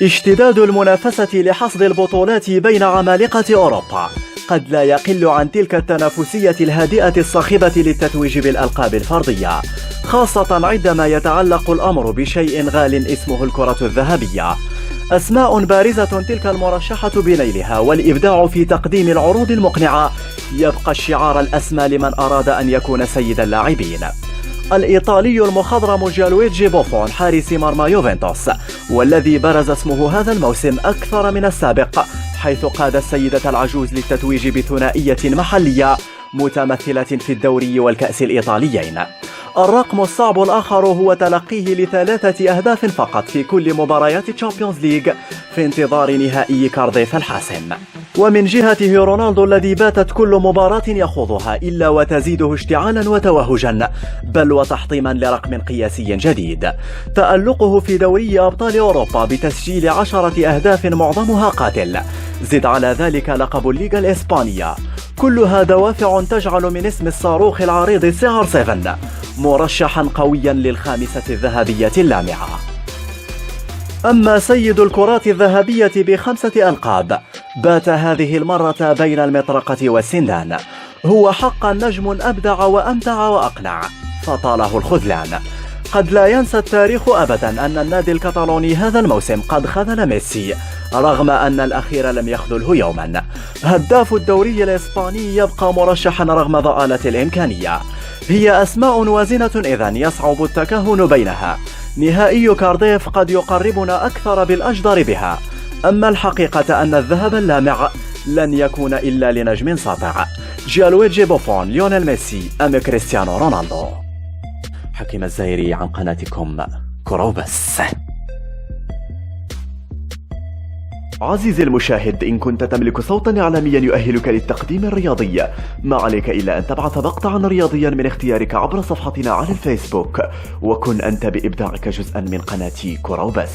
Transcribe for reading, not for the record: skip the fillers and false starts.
اشتداد المنافسة لحصد البطولات بين عمالقة أوروبا قد لا يقل عن تلك التنافسية الهادئة الصاخبة للتتويج بالألقاب الفردية، خاصة عندما يتعلق الأمر بشيء غال اسمه الكرة الذهبية. أسماء بارزة تلك المرشحة بنيلها، والإبداع في تقديم العروض المقنعة يبقى الشعار الأسمى لمن أراد أن يكون سيد اللاعبين. الإيطالي المخضرم جيانلويجي بوفون حارس مرمى يوفنتوس، والذي برز اسمه هذا الموسم أكثر من السابق، حيث قاد السيدة العجوز للتتويج بثنائية محلية متمثلة في الدوري والكأس الإيطاليين. الرقم الصعب الآخر هو تلقيه ل3 أهداف فقط في كل مباريات تشامبيونز ليج في انتظار نهائي كارديف الحاسم. ومن جهته رونالدو الذي باتت كل مباراة يخوضها إلا وتزيده اشتعالا وتوهجا، بل وتحطيما لرقم قياسي جديد. تألقه في دوري أبطال أوروبا بتسجيل 10 أهداف معظمها قاتل، زد على ذلك لقب الليغا الإسبانية، كلها دوافع تجعل من اسم الصاروخ العريض CR7 مرشحا قويا للخامسة الذهبية اللامعة. أما سيد الكرات الذهبية ب5 ألقاب بات هذه المرة بين المطرقة والسندان، هو حقا نجم أبدع وأمتع وأقنع، فطاله الخذلان. قد لا ينسى التاريخ أبدا أن النادي الكتالوني هذا الموسم قد خذل ميسي، رغم أن الأخير لم يخذله يوما. هداف الدوري الإسباني يبقى مرشحا رغم ضآلة الإمكانية. هي أسماء وازنة إذن يصعب التكهن بينها. نهائي كارديف قد يقربنا أكثر بالأجدر بها، أما الحقيقة أن الذهب اللامع لن يكون إلا لنجم ساطع، جيانلويجي بوفون، ليونيل ميسي أم كريستيانو رونالدو. حكيم الزاهري عن قناتكم كرة وبس. عزيزي المشاهد، إن كنت تملك صوتا إعلاميا يؤهلك للتقديم الرياضي، ما عليك إلا أن تبعث مقطعا رياضيا من اختيارك عبر صفحتنا على الفيسبوك، وكن أنت بإبداعك جزءا من قناة كرة وبس.